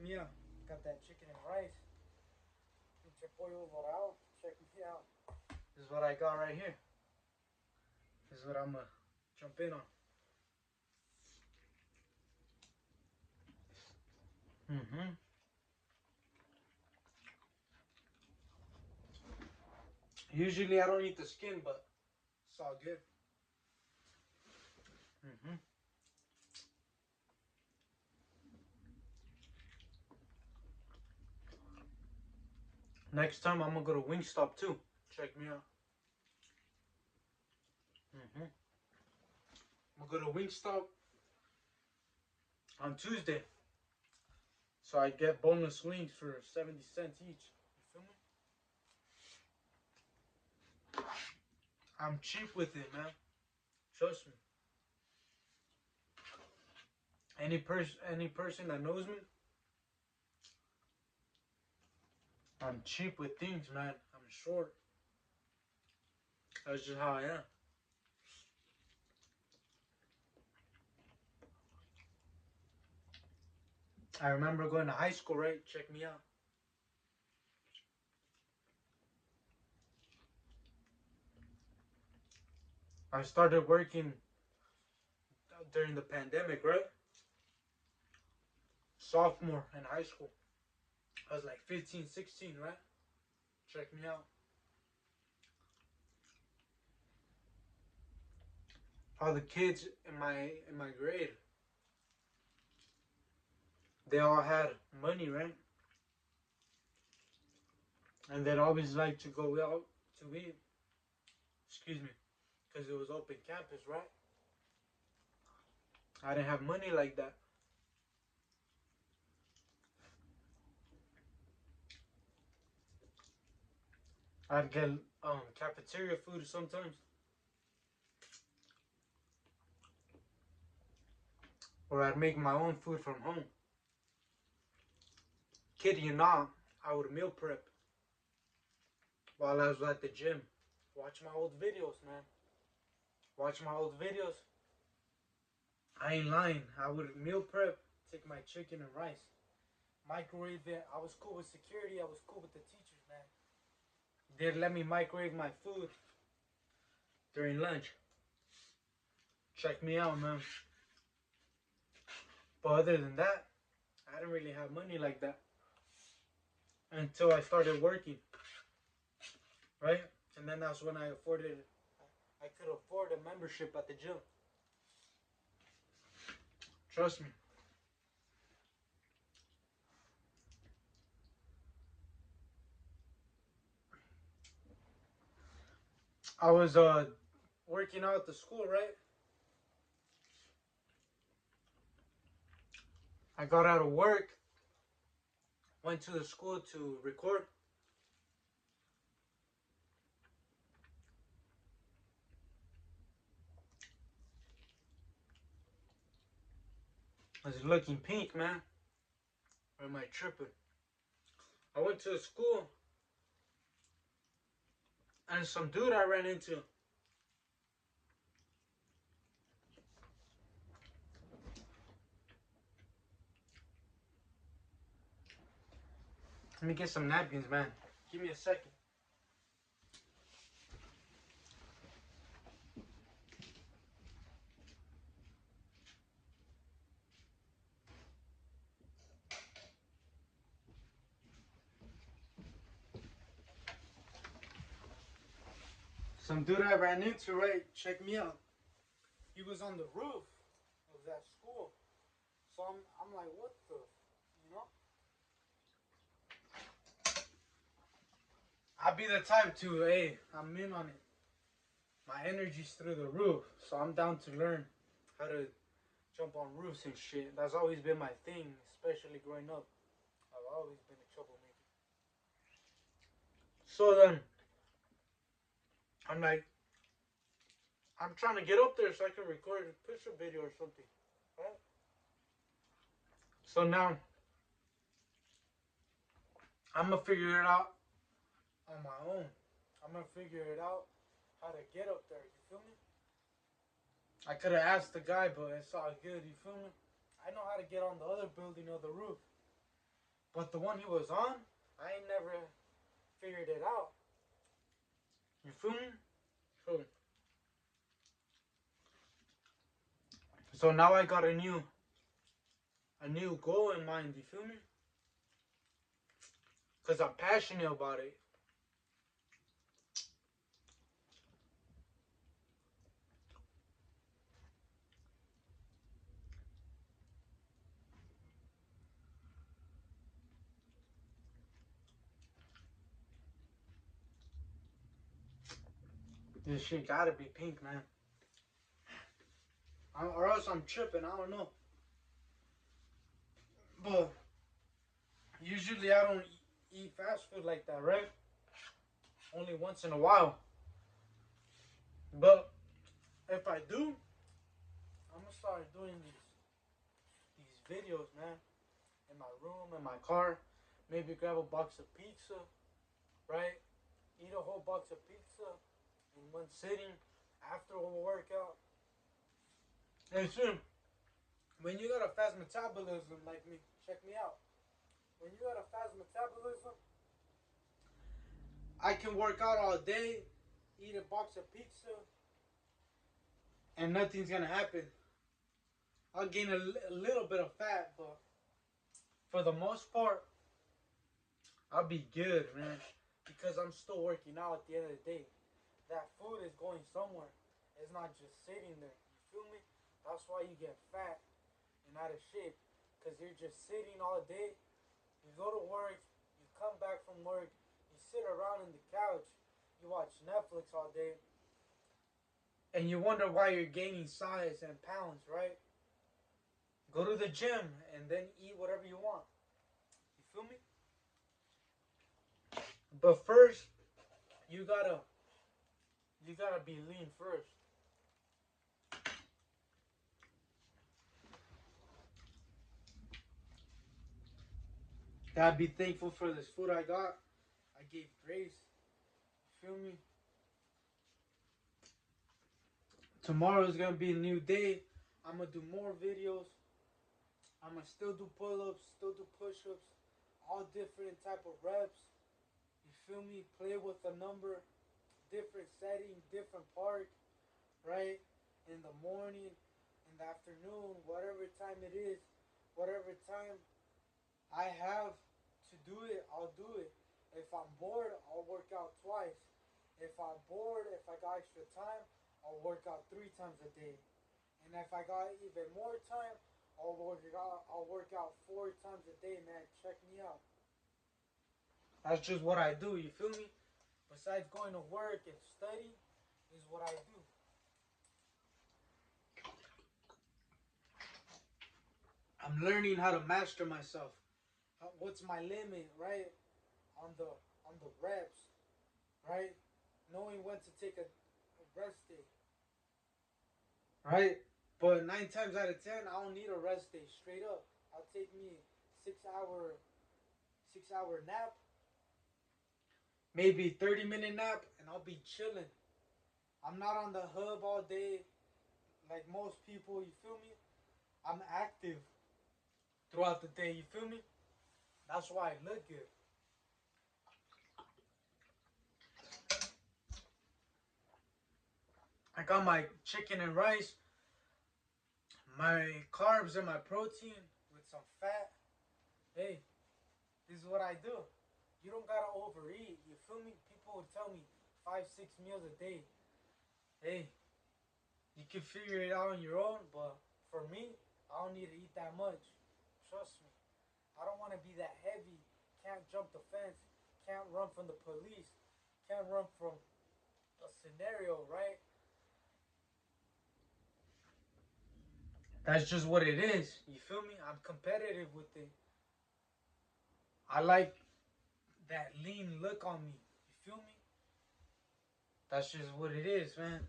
me out. Got that chicken and rice. Pinche pollo dorado. Check me out. This is what I got right here. This is what I'm gonna jump in on. Usually I don't eat the skin, but it's all good. Next time I'm gonna go to Wingstop too. Check me out. I'm gonna go to Wingstop on Tuesday. So I get bonus wings for 70 cents each. You feel me? I'm cheap with it, man. Trust me. Any person that knows me, I'm cheap with things, man. I'm short. That's just how I am. I remember going to high school, right? Check me out. I started working during the pandemic, right? Sophomore in high school. I was like 15, 16, right? Check me out. All the kids in my grade, they all had money, right? And they'd always like to go out to eat. Excuse me, because it was open campus, right? I didn't have money like that. I'd get cafeteria food sometimes, or I'd make my own food from home. Kid you not, I would meal prep while I was at the gym. Watch my old videos, man. Watch my old videos. I ain't lying. I would meal prep, take my chicken and rice, microwave it. I was cool with security. I was cool with the teachers, man. They'd let me microwave my food during lunch. Check me out, man. But other than that, I didn't really have money like that until I started working, right? And then that's when I could afford a membership at the gym. Trust me. I was working out at the school, right? I got out of work, went to the school to record. I was looking pink, man. Or am I tripping? I went to the school, and some dude I ran into. Let me get some napkins, man. Give me a second. Some dude I ran into, right? Check me out. He was on the roof of that school. So I'm like, what the, you know? I'd be the type to, hey, I'm in on it. My energy's through the roof, so I'm down to learn how to jump on roofs and shit. That's always been my thing, especially growing up. I've always been a troublemaker. So then, I'm like, I'm trying to get up there so I can record a picture video or something, right? So now, I'm gonna figure it out on my own. I'm gonna figure it out how to get up there, you feel me? I could have asked the guy, but it's all good, you feel me? I know how to get on the other building or the roof. But the one he was on, I ain't never figured it out. You feel me? So now I got a new goal in mind, you feel me? Because I'm passionate about it. This shit gotta be pink, man. Or else I'm tripping, I don't know. But usually I don't eat fast food like that, right? Only once in a while. But if I do, I'm gonna start doing these videos, man. In my room, in my car. Maybe grab a box of pizza, right? Eat a whole box of pizza in one sitting after a workout. And soon, when you got a fast metabolism like me, check me out. When you got a fast metabolism, I can work out all day, eat a box of pizza, and nothing's gonna happen. I'll gain a little bit of fat, but for the most part, I'll be good, man. Because I'm still working out at the end of the day. That food is going somewhere. It's not just sitting there. You feel me? That's why you get fat and out of shape. Because you're just sitting all day. You go to work. You come back from work. You sit around in the couch. You watch Netflix all day. And you wonder why you're gaining size and pounds, right? Go to the gym and then eat whatever you want. You feel me? But first, you gotta be lean first. Gotta be thankful for this food I got. I gave grace. You feel me? Tomorrow is gonna be a new day. I'm gonna do more videos. I'm gonna still do pull-ups, still do push-ups, all different type of reps. You feel me? Play with the number, different setting, different park, right? In the morning, in the afternoon, whatever time it is, whatever time I have to do it, I'll do it. If I'm bored, I'll work out twice. If I'm bored, if I got extra time, I'll work out 3 times a day. And if I got even more time, I'll work out 4 times a day, man. Check me out. That's just what I do, you feel me? Besides going to work and study, is what I do. I'm learning how to master myself. What's my limit, right? On the reps, right? Knowing when to take a rest day, right? But 9 times out of 10, I don't need a rest day. Straight up, I'll take me 6 hour nap, maybe 30-minute nap, and I'll be chilling. I'm not on the hub all day like most people. You feel me? I'm active throughout the day. You feel me? That's why I look good. I got my chicken and rice, my carbs and my protein with some fat. Hey, this is what I do. You don't gotta overeat. You feel me? People would tell me 5, 6 meals a day. Hey, you can figure it out on your own, but for me, I don't need to eat that much. Trust me. I don't want to be that heavy. Can't jump the fence. Can't run from the police. Can't run from a scenario, right? That's just what it is. You feel me? I'm competitive with it. I like that lean look on me. You feel me? That's just what it is, man.